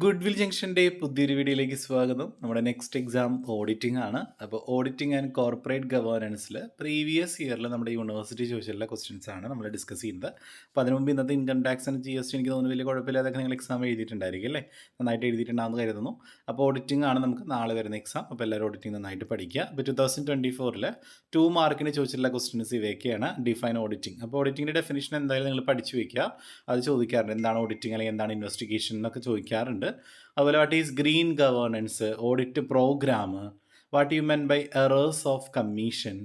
Good will ജംഗ്ഷൻ്റെ പുതിയൊരു വീഡിയോയിലേക്ക് സ്വാഗതം. നമ്മുടെ നെക്സ്റ്റ് എക്സാം ഓഡിറ്റിംഗ് ആണ്. അപ്പോൾ ഓഡിറ്റിംഗ് ആൻഡ് കോർപ്പറേറ്റ് ഗവേണൻസിൽ പ്രീവിയസ് ഇയറിൽ നമ്മുടെ യൂണിവേഴ്സിറ്റി ചോദിച്ചിട്ടുള്ള ക്വസ്റ്റ്യൻസ് ആണ് നമ്മൾ ഡിസ്കസ് ചെയ്യുന്നത്. അപ്പോൾ അതിന് മുമ്പ് ഇന്നത്തെ ഇൻകം ടാക്സ് ആൻഡ് GST എനിക്ക് തോന്നുന്നു വലിയ കുഴപ്പമില്ലാതൊക്കെ നിങ്ങൾ എക്സാം എഴുതിയിട്ടുണ്ടായിരിക്കും അല്ലേ? നന്നായിട്ട് എഴുതിയിട്ടുണ്ടാകുമെന്ന് കരുതുന്നു. അപ്പോൾ ഓഡിറ്റിംഗ് ആണ് നമുക്ക് നാളെ വരുന്ന എക്സാം. അപ്പോൾ എല്ലാവരും ഓഡിറ്റിംഗ് നന്നായിട്ട് പഠിക്കുക. അപ്പോൾ 2024 2 മാർക്കിന് ചോദിച്ചിട്ടുള്ള ക്വസ്റ്റ്യൻസ് ഇവയൊക്കെയാണ്. Define auditing. അപ്പോൾ ഓഡിറ്റിങ്ങിൻ്റെ ഡെഫിനിഷൻ എന്തായാലും നിങ്ങൾ പഠിച്ചു വയ്ക്കുക. അത് ചോദിക്കാറുണ്ട്, എന്താണ് ഓഡിറ്റിംഗ് അല്ലെങ്കിൽ എന്താണ് ഇൻവെസ്റ്റിഗേഷൻ എന്നൊക്കെ ചോദിക്കാറുണ്ട്. അതുപോലെ what is green governance, audit programme, what you mean by errors of commission,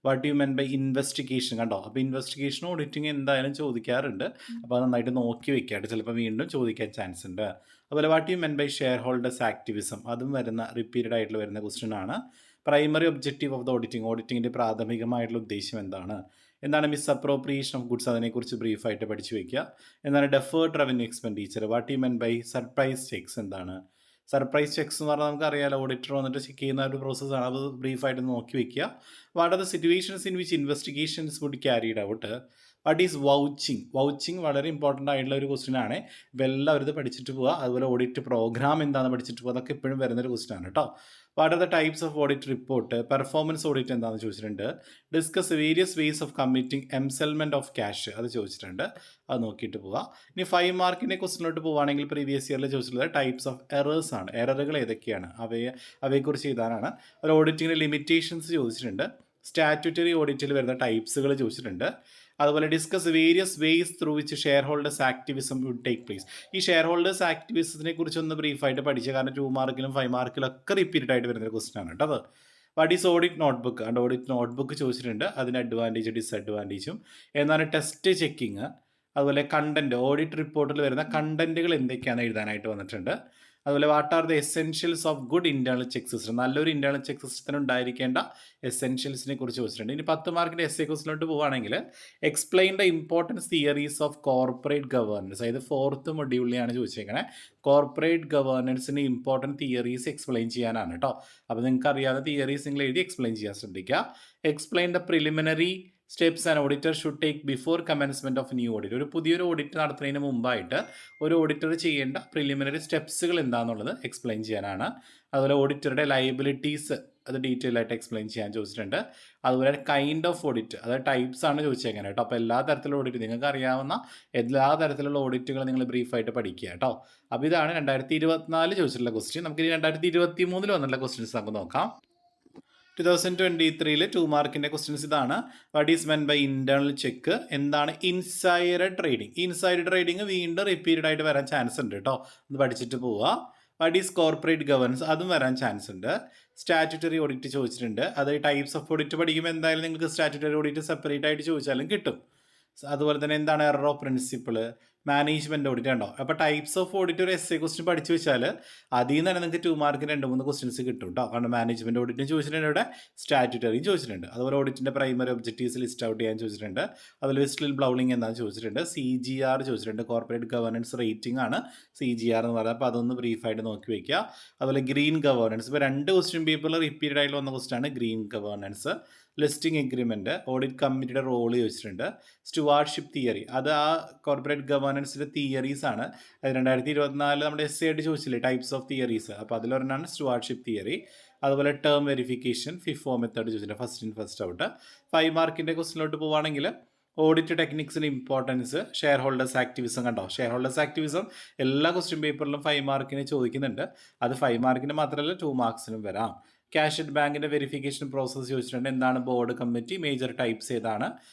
what you mean by investigation. കണ്ടോ? അപ്പോൾ ഇൻവെസ്റ്റിഗേഷൻ ഓഡിറ്റിംഗ് എന്തായാലും ചോദിക്കാറുണ്ട്. അപ്പോൾ അത് നന്നായിട്ട് നോക്കി വെക്കാട്ട്, ചിലപ്പോൾ വീണ്ടും ചോദിക്കാൻ ചാൻസ് ഉണ്ട്. അതുപോലെ what you mean by shareholders activism, അതും വരുന്ന റിപ്പീറ്റഡ് ആയിട്ടുള്ള വരുന്ന ക്വസ്റ്റ്യൻ ആണ്. Primary objective of the auditing, ഓഡിറ്റിങ്ങിൻ്റെ പ്രാഥമികമായിട്ടുള്ള ഉദ്ദേശം എന്താണ് മിസ് അപ്രോപ്രിയേഷൻ ഓഫ് ഗുഡ്സ്, അതിനെക്കുറിച്ച് ബ്രീഫായിട്ട് പഠിച്ചു വയ്ക്കുക. എന്താണ് deferred revenue expenditure, what you mean by surprise checks, എന്താണ് സർപ്രൈസ് ചെക്സ് എന്ന് പറഞ്ഞാൽ നമുക്കറിയാലോ, ഓഡിറ്റർ വന്നിട്ട് ചെക്ക് ചെയ്യുന്ന ഒരു പ്രോസസ്സാണ്. അത് ബ്രീഫായിട്ട് നോക്കി വയ്ക്കുക. What are the situations in which investigations would carried out, what is vouching. Vouching വളരെ ഇമ്പോർട്ടൻ്റ് ആയിട്ടുള്ള ഒരു ക്വസ്റ്റ്യൻ ആണ്. ഇപ്പോൾ എല്ലാവരും ഇത് പഠിച്ചിട്ട് പോവുക. അതുപോലെ ഓഡിറ്റ് പ്രോഗ്രാം എന്താണെന്ന് പഠിച്ചിട്ട് പോകുക. അതൊക്കെ എപ്പോഴും വരുന്നൊരു ക്വസ്റ്റ്യൻ ആണ് കേട്ടോ. What are the types of audit report, performance audit എന്താണെന്ന് ചോദിച്ചിട്ടുണ്ട്. Discuss various ways of committing embezzlement of cash, അത് ചോദിച്ചിട്ടുണ്ട്. അത് നോക്കിയിട്ട് പോവുക. ഇനി 5 മാർക്കിൻ്റെ ക്വസ്റ്റിനോട്ട് പോവുകയാണെങ്കിൽ പ്രീവിയസ് ഇയറിൽ ചോദിച്ചിട്ടുള്ളത് ടൈപ്സ് ഓഫ് എറേഴ്സ് ആണ്. എററുകൾ ഏതൊക്കെയാണ് അവയെക്കുറിച്ച് എഴുതാനാണ്. ഒരു ഓഡിറ്റിങ്ങിൻ്റെ ലിമിറ്റേഷൻസ് ചോദിച്ചിട്ടുണ്ട്. സ്റ്റാറ്റ്യൂട്ടറി ഓഡിറ്റിൽ വരുന്ന ടൈപ്സുകൾ ചോദിച്ചിട്ടുണ്ട്. അതുപോലെ discuss various ways through which shareholders activism would take place. ഈ ഷെയർ ഹോൾഡേഴ്സ് ആക്ടിവിസത്തിനെ കുറിച്ചൊന്ന് ബ്രീഫായിട്ട് പഠിക്കുക. കാരണം 2 മാർക്കിലും 5 മാർക്കിലും ഒക്കെ റിപ്പീറ്റഡ് ആയിട്ട് വരുന്നൊരു ക്വസ്റ്റൻ ആണ് കേട്ടോ. അത് what is audit notebook, and audit notebook ചോദിച്ചിട്ടുണ്ട്. അതിന് അഡ്വാൻറ്റേജ് ഡിസഡ്വാൻറ്റേജും എന്താണ് ടെസ്റ്റ് ചെക്കിങ്. അതുപോലെ കണ്ടൻറ്റ്, ഓഡിറ്റ് റിപ്പോർട്ടിൽ വരുന്ന കണ്ടൻറ്റുകൾ എന്തൊക്കെയാണ് എഴുതാനായിട്ട് വന്നിട്ടുണ്ട്. അതുപോലെ what are the essentials of good internal check system, നല്ലൊരു ഇൻറ്റേർണൽ ചെക്ക് സിസ്റ്റത്തിന് ഉണ്ടായിരിക്കേണ്ട എസെൻഷ്യൽസിനെ കുറിച്ച് ചോദിച്ചിട്ടുണ്ട്. ഇനി 10 മാർക്കിൻ്റെ എസ് എ ക്വസ്റ്റിലോട്ട് പോവുകയാണെങ്കിൽ explain the importance theories of corporate governance, അതായത് 4th മൊഡ്യൂളിലാണ് ചോദിച്ചേക്കണേ. കോർപ്പറേറ്റ് ഗവേണൻസിന് ഇമ്പോർട്ടൻറ്റ് തിയറീസ് എക്സ്പ്ലെയിൻ ചെയ്യാനാണ് കേട്ടോ. അപ്പോൾ നിങ്ങൾക്ക് അറിയാവുന്ന തിയറീസ് നിങ്ങൾ എഴുതി എക്സ്പ്ലെയിൻ ചെയ്യാൻ ശ്രദ്ധിക്കുക. Explain the preliminary steps and auditor should take before commencement of new audit. ഒരു പുതിയൊരു ഓഡിറ്റ് നടത്തുന്നതിന് മുമ്പായിട്ട് ഒരു ഓഡിറ്റർ ചെയ്യേണ്ട പ്രിലിമിനറി സ്റ്റെപ്സുകൾ എന്താണെന്നുള്ളത് എക്സ്പ്ലെയിൻ ചെയ്യാനാണ്. അതുപോലെ ഓഡിറ്ററുടെ ലയബിലിറ്റീസ് അത് ഡീറ്റെയിൽ ആയിട്ട് എക്സ്പ്ലെയിൻ ചെയ്യാൻ ചോദിച്ചിട്ടുണ്ട്. അതുപോലെ കൈൻഡ് ഓഫ് ഓഡിറ്റ്, അതായത് ടൈപ്സ് ആണ് ചോദിച്ചേക്കുന്നത് കേട്ടോ. അപ്പോൾ എല്ലാ തരത്തിലുള്ള ഓഡിറ്റ്, നിങ്ങൾക്ക് അറിയാവുന്ന എല്ലാ തരത്തിലുള്ള ഓഡിറ്റുകൾ നിങ്ങൾ ബ്രീഫായിട്ട് പഠിക്കുക കേട്ടോ. അപ്പോൾ ഇതാണ് 2024 ചോദിച്ചിട്ടുള്ള ക്വസ്റ്റ്യൻ. നമുക്ക് ഇനി 2023 വന്നിട്ടുള്ള ക്വസ്റ്റ്യൻസ് നമുക്ക് നോക്കാം. 2023 2 മാർക്കിൻ്റെ ക്വസ്റ്റ്യൻസ് ഇതാണ്. What is mean by internal check, എന്താണ് ഇൻസൈഡർ ട്രേഡിംഗ്. ഇൻസൈഡർ ട്രേഡിംഗ് വീണ്ടും റിപ്പീറ്റഡ് ആയിട്ട് വരാൻ ചാൻസ് ഉണ്ട് കേട്ടോ. ഒന്ന് പഠിച്ചിട്ട് പോവുക. വാട്ട് ഈസ് കോർപ്പറേറ്റ് ഗവേണൻസ്, അതും വരാൻ ചാൻസ് ഉണ്ട്. സ്റ്റാറ്റ്യൂട്ടറി ഓഡിറ്റ് ചോദിച്ചിട്ടുണ്ട്. അത് ടൈപ്സ് ഓഫ് ഓഡിറ്റ് പഠിക്കുമ്പോൾ എന്തായാലും നിങ്ങൾക്ക് സ്റ്റാറ്റ്യൂട്ടറി ഓഡിറ്റ് സെപ്പറേറ്റ് ആയിട്ട് ചോദിച്ചാലും കിട്ടും. അതുപോലെ തന്നെ എന്താണ് error of principle, management audit ഉണ്ടോ. അപ്പോൾ ടൈപ്സ് ഓഫ് ഓഡിറ്റ് ഒരു എസ് എ ക്വസ്റ്റ്യൻ പഠിച്ചു വെച്ചാൽ അതിൽ നിന്ന് തന്നെ നിങ്ങൾക്ക് 2 മാർക്കിന് 2-3 ക്വസ്റ്റ്യൻസ് കിട്ടും കേട്ടോ. കാരണം മാനേജ്മെൻറ്റ് ഓഡിറ്റിന് ചോദിച്ചിട്ടുണ്ട്, ഇവിടെ സ്റ്റാറ്റ്യൂട്ടറിയും ചോദിച്ചിട്ടുണ്ട്. അതുപോലെ ഓഡിറ്റിൻ്റെ പ്രൈമറി ഒബ്ജക്റ്റീവ്സ് ലിസ്റ്റ് ഔട്ട് ചെയ്യാൻ ചോദിച്ചിട്ടുണ്ട്. അതുപോലെ വിസ്റ്റിൽ ബ്ലൗളിംഗ് എന്താണെന്ന് ചോദിച്ചിട്ടുണ്ട്. CGR ചോദിച്ചിട്ടുണ്ട്. കോർപ്പറേറ്റ് ഗവേണൻസ് റേറ്റിംഗ് ആണ് CGR എന്ന് പറയുന്നത്. അപ്പോൾ അതൊന്ന് ബ്രീഫായിട്ട് നോക്കി വയ്ക്കുക. അതുപോലെ ഗ്രീൻ ഗവേണൻസ്, ഇപ്പോൾ 2 ക്വസ്റ്റ്യൻ പേപ്പറിൽ റിപ്പീറ്റഡ് ആയിട്ട് വന്ന ക്വസ്റ്റ്യൻ ആണ് green governance. Listing agreement, audit കമ്മിറ്റിയുടെ റോള് ചോദിച്ചിട്ടുണ്ട്. സ്റ്റുവാർഡ്ഷിപ്പ് തിയറി, അത് ആ കോർപ്പറേറ്റ് ഗവേണൻസിൻ്റെ തിയറീസ് ആണ്. അത് 2024 നമ്മുടെ എസ് ആയിട്ട് ചോദിച്ചില്ലേ ടൈപ്സ് ഓഫ് തിയറീസ്. അപ്പോൾ അതിലൊരെണ്ണമാണ് സ്റ്റുവാർഡ്ഷിപ്പ് തിയറി. അതുപോലെ ടേം വെരിഫിക്കേഷൻ, FIFO മെത്തേഡ് ചോദിച്ചിട്ടുണ്ട്. First in first out. 5 മാർക്കിൻ്റെ ക്വസ്റ്റിനോട്ട് പോവുകയാണെങ്കിൽ ഓഡിറ്റ് ടെക്നിക്സിന് ഇമ്പോർട്ടൻസ്, ഷെയർ ഹോൾഡേഴ്സ് ആക്ടിവിസം. കണ്ടോ, ഷെയർ ഹോൾഡേഴ്സ് ആക്ടിവിസം എല്ലാ ക്വസ്റ്റ്യൻ പേപ്പറിലും 5 മാർക്കിന് ചോദിക്കുന്നുണ്ട്. അത് 5 മാർക്കിന് മാത്രമല്ല 2 മാർക്സിനും വരാം. ക്യാഷ് അറ്റ് ബാങ്കിൻ്റെ വെരിഫിക്കേഷൻ പ്രോസസ്സ് ചോദിച്ചിട്ടുണ്ട്. എന്താണ് ബോർഡ് കമ്മിറ്റി, മേജർ ടൈപ്സ് ഏതാണ്,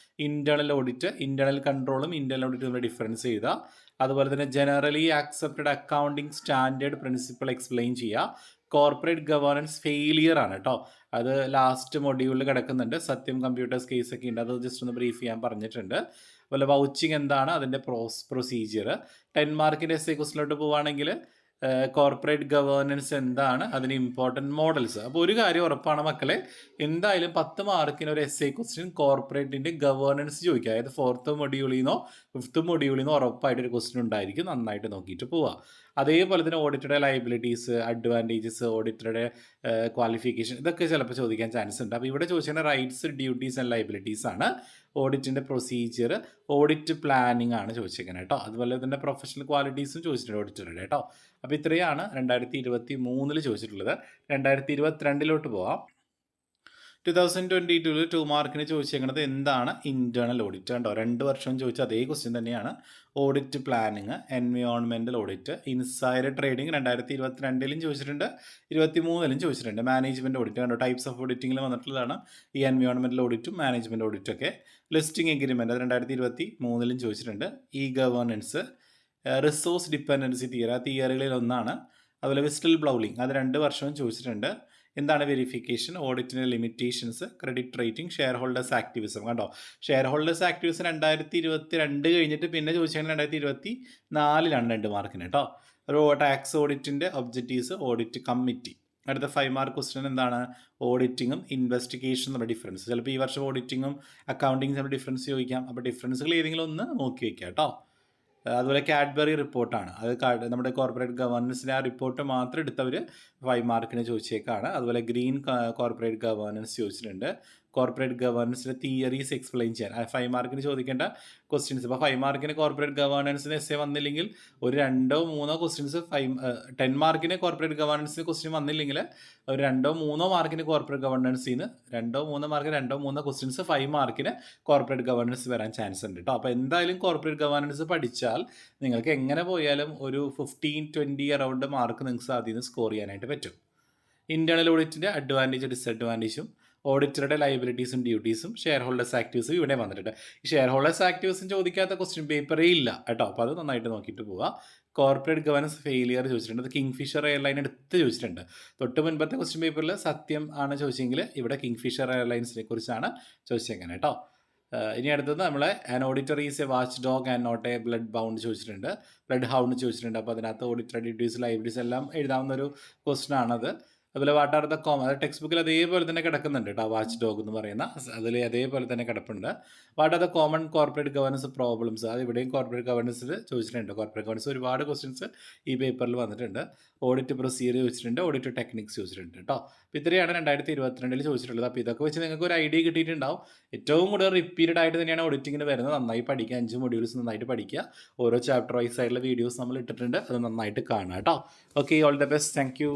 ഇൻറ്റേർണൽ ഓഡിറ്റ്, ഇൻറ്റേർണൽ കൺട്രോളും ഇൻറ്റേർണൽ ഓഡിറ്റും തമ്മിൽ ഡിഫറൻസ് ചെയ്യുക. അതുപോലെ തന്നെ generally accepted accounting standard principle explain ചെയ്യുക. കോർപ്പറേറ്റ് ഗവേണൻസ് ഫെയിലിയർ ആണ് കേട്ടോ. അത് ലാസ്റ്റ് മൊഡ്യൂളിൽ കിടക്കുന്നുണ്ട്. സത്യം കമ്പ്യൂട്ടേഴ്സ് കേസൊക്കെ ഉണ്ട്, അത് ജസ്റ്റ് ഒന്ന് ബ്രീഫ് ചെയ്യാൻ പറഞ്ഞിട്ടുണ്ട്. അതുപോലെ വൗച്ചിങ് എന്താണ്, അതിൻ്റെ പ്രൊസീജിയർ. 10 മാർക്കിൻ്റെ എസ് എ ക്വസ്റ്റിലോട്ട് പോവുകയാണെങ്കിൽ കോർപ്പറേറ്റ് ഗവേണൻസ് എന്താണ്, അതിന് ഇമ്പോർട്ടൻറ്റ് മോഡൽസ്. അപ്പോൾ ഒരു കാര്യം ഉറപ്പാണ് മക്കളെ, എന്തായാലും 10 മാർക്കിന് ഒരു എസ് എ ക്വസ്റ്റ്യൻ കോർപ്പറേറ്റിൻ്റെ ഗവേണൻസ് ചോദിക്കുക. അതായത് 4th മൊഡ്യൂളിൽ നിന്നോ 5th മൊഡ്യൂളിൽ നിന്നോ ഉറപ്പായിട്ടൊരു ക്വസ്റ്റ്യൻ ഉണ്ടായിരിക്കും. നന്നായിട്ട് നോക്കിയിട്ട് പോവുക. അതേപോലെ തന്നെ ഓഡിറ്ററുടെ ലയബിലിറ്റീസ്, അഡ്വാൻറ്റേജസ്, ഓഡിറ്ററുടെ ക്വാളിഫിക്കേഷൻ, ഇതൊക്കെ ചിലപ്പോൾ ചോദിക്കാൻ ചാൻസ് ഉണ്ട്. അപ്പോൾ ഇവിടെ ചോദിച്ചിട്ടുള്ള റൈറ്റ്സ്, ഡ്യൂട്ടീസ് ആൻഡ് ലയബിലിറ്റീസ് ആണ്. ഓഡിറ്റിൻ്റെ പ്രൊസീജിയർ, ഓഡിറ്റ് പ്ലാനിങ് ആണ് ചോദിച്ചേക്കുന്നത് കേട്ടോ. അതുപോലെ തന്നെ പ്രൊഫഷണൽ ക്വാളിറ്റീസും ചോദിച്ചിട്ടുണ്ട് ഓഡിറ്ററുടെ കേട്ടോ. അപ്പോൾ ഇത്രയാണ് 2023 ചോദിച്ചിട്ടുള്ളത്. 2022 പോവാം. 2022 2 മാർക്കിന് ചോദിച്ചേക്കുന്നത് എന്താണ് ഇന്റേണൽ ഓഡിറ്റ് കണ്ടോ. 2 വർഷം ചോദിച്ച അതേ ക്വസ്റ്റ്യൻ തന്നെയാണ്. Audit planning, environmental audit, insider trading 2022 ചോദിച്ചിട്ടുണ്ട്, 2023 ചോദിച്ചിട്ടുണ്ട്. മാനേജ്മെൻറ്റ് ഓഡിറ്റ് കണ്ടോ, ടൈപ്സ് ഓഫ് ഓഡിറ്റിങ്ങിൽ വന്നിട്ടുള്ളതാണ് ഈ എൻവയോൺമെൻറ്റൽ ഓഡിറ്റും മാനേജ്മെൻറ്റ് ഓഡിറ്റും ഒക്കെ. ലിസ്റ്റിംഗ് എഗ്രിമെൻറ്റ് 2023 ചോദിച്ചിട്ടുണ്ട്. E governance, resource dependency theory, ആ തിയറികളിൽ ഒന്നാണ്. അതുപോലെ വിസ്റ്റൽ ബ്ലൗലിംഗ് അത് 2 വർഷവും ചോദിച്ചിട്ടുണ്ട്. എന്താണ് വെരിഫിക്കേഷൻ, ഓഡിറ്റിൻ്റെ limitations, credit rating, shareholders activism കണ്ടോ. ഷെയർ ഹോൾഡേഴ്സ് ആക്ടിവിസം 2022 കഴിഞ്ഞിട്ട് പിന്നെ ചോദിച്ചാൽ 2024 2 മാർക്കിന് കേട്ടോ. ഒരു ടാക്സ് ഓഡിറ്റിൻ്റെ ഒബ്ജക്റ്റീവ്സ്, ഓഡിറ്റ് കമ്മിറ്റി. അടുത്ത 5 മാർക്ക് ക്വസ്റ്റ്യൻ എന്താണ്, ഓഡിറ്റിങ്ങും ഇൻവെസ്റ്റിഗേഷനും തമ്മിൽ ഡിഫറൻസ്. ചിലപ്പോൾ ഈ വർഷം ഓഡിറ്റിങ്ങും അക്കൗണ്ടിങ്ങും തമ്മിൽ ഡിഫറൻസ് ചോദിക്കാം. അപ്പോൾ ഡിഫറൻസുകൾ ഏതെങ്കിലും ഒന്ന് നോക്കി വയ്ക്കുക കേട്ടോ. അതുപോലെ കാഡ്ബറി റിപ്പോർട്ടാണ്, അത് നമ്മുടെ കോർപ്പറേറ്റ് ഗവേണൻസിൻ്റെ ആ റിപ്പോർട്ട് മാത്രം എടുത്തവർ 5 മാർക്കിന് ചോദിച്ചേക്കാണ്. അതുപോലെ ഗ്രീൻ കോർപ്പറേറ്റ് ഗവേണൻസ് ചോദിച്ചിട്ടുണ്ട്. കോർപ്പറേറ്റ് ഗവേണൻസിൻ്റെ തിയറീസ് എക്സ്പ്ലെയിൻ ചെയ്യാൻ 5 മാർക്കിന് ചോദിക്കേണ്ട ക്വസ്റ്റ്യൻസ്. ഇപ്പോൾ 5 മാർക്കിന് കോർപ്പറേറ്റ് ഗവേണൻസിന് എസ്സേ വന്നില്ലെങ്കിൽ ഒരു 2-3 ക്വസ്റ്റ്യൻസ് 10 മാർക്കിന് കോർപ്പറേറ്റ് ഗവേണൻസിന് ക്വസ്റ്റ്യൻ വന്നില്ലെങ്കിൽ ഒരു 2-3 മാർക്കിന് കോർപ്പറേറ്റ് ഗവേണൻസിൽ നിന്ന് 2-3 മാർക്ക് 2-3 ക്വസ്റ്റ്യൻസ് 5 മാർക്കിന് കോർപ്പറേറ്റ് ഗവേണൻസ് വരാൻ ചാൻസ് ഉണ്ട് കേട്ടോ. അപ്പോൾ എന്തായാലും കോർപ്പറേറ്റ് ഗവേണൻസ് പഠിച്ചാൽ നിങ്ങൾക്ക് എങ്ങനെ പോയാലും ഒരു 15-20 അറൗണ്ട് മാർക്ക് നിങ്ങൾക്ക് അതിൽ നിന്ന് സ്കോർ ചെയ്യാനായിട്ട് പറ്റും. ഇന്റേണൽ ഓഡിറ്റിൻ്റെ അഡ്വാൻറ്റേജ് ഡിസഡ്വാൻറ്റേജും, ഓഡിറ്ററുടെ ലയബിലിറ്റീസും ഡ്യൂട്ടീസും, ഷെയർ ഹോൾഡേഴ്സ് ആക്ടിവിസും ഇവിടെ വന്നിട്ടുണ്ട്. ഈ ഷെയർ ഹോൾഡേഴ്സ് ആക്ടിവിസും ചോദിക്കാത്ത ക്വസ്റ്റ്യൻ പേപ്പറേ ഇല്ല കേട്ടോ. അപ്പോൾ അത് നന്നായിട്ട് നോക്കിയിട്ട് പോവുക. കോർപ്പറേറ്റ് ഗവേണൻസ് ഫെയിലിയർ ചോദിച്ചിട്ടുണ്ട്, അത് കിങ്ഫിഷർ എയർലൈൻ എടുത്ത് ചോദിച്ചിട്ടുണ്ട്. തൊട്ട് മുൻപത്തെ ക്വസ്റ്റ്യൻ പേപ്പറിൽ സത്യം ആണ് ചോദിച്ചെങ്കിൽ ഇവിടെ കിങ്ഫിഷർ എയർലൈൻസിനെ കുറിച്ചാണ് ചോദിച്ചേക്കുന്നത് കേട്ടോ. ഇനി അടുത്തത് നമ്മളെ an auditor is a watchdog and not a blood bound ചോദിച്ചിട്ടുണ്ട്, ബ്ലഡ് ഹൗണ്ട് ചോദിച്ചിട്ടുണ്ട്. അപ്പോൾ അതിനകത്ത് ഓഡിറ്റർ ഡ്യൂട്ടീസ് ലൈബിലിറ്റീസ് എല്ലാം എഴുതാവുന്ന ഒരു ക്വസ്റ്റ്യൻ ആണത്. അതുപോലെ വാട്ട് ആർ ദ അത് ടെക്സ്റ്റ് ബുക്കിൽ അതേപോലെ തന്നെ കിടക്കുന്നുണ്ട് കേട്ടോ. വാച്ച് ഡോഗ് എന്ന് പറയുന്ന അതിൽ അതേപോലെ തന്നെ കിടപ്പുണ്ട്. What are the common corporate governance problems, അത് ഇവിടെയും കോർപ്പറേറ്റ് ഗവേണൻസിൽ ചോദിച്ചിട്ടുണ്ട്. കോർപ്പറേറ്റ് ഗവേണൻസ് ഒരുപാട് ക്വസ്റ്റ്യൻസ് ഈ പേപ്പറിൽ വന്നിട്ടുണ്ട്. ഓഡിറ്റ് പ്രൊസീജിയർ ചോദിച്ചിട്ടുണ്ട്, ഓഡിറ്റ് ടെക്നിക്സ് ചോദിച്ചിട്ടുണ്ട് കേട്ടോ. അപ്പോൾ ഇത്രയാണ് 2022 ചോദിച്ചിട്ടുള്ളത്. അപ്പോൾ ഇതൊക്കെ വെച്ച് നിങ്ങൾക്ക് ഒരു ഐഡിയ കിട്ടിയിട്ടുണ്ടാവും. ഏറ്റവും കൂടുതൽ റിപ്പീറ്റഡ് ആയിട്ട് തന്നെയാണ് ഓഡിറ്റിങ്ങിന് വരുന്നത്. നന്നായി പഠിക്കുക, 5 മൊഡ്യൂൾസ് നന്നായിട്ട് പഠിക്കുക. ഓരോ ചാപ്റ്റർ വൈസ് ആയിട്ടുള്ള വീഡിയോസ് നമ്മൾ ഇട്ടിട്ടുണ്ട്, അത് നന്നായിട്ട് കാണുക കേട്ടോ. Okay, all the best, thank you.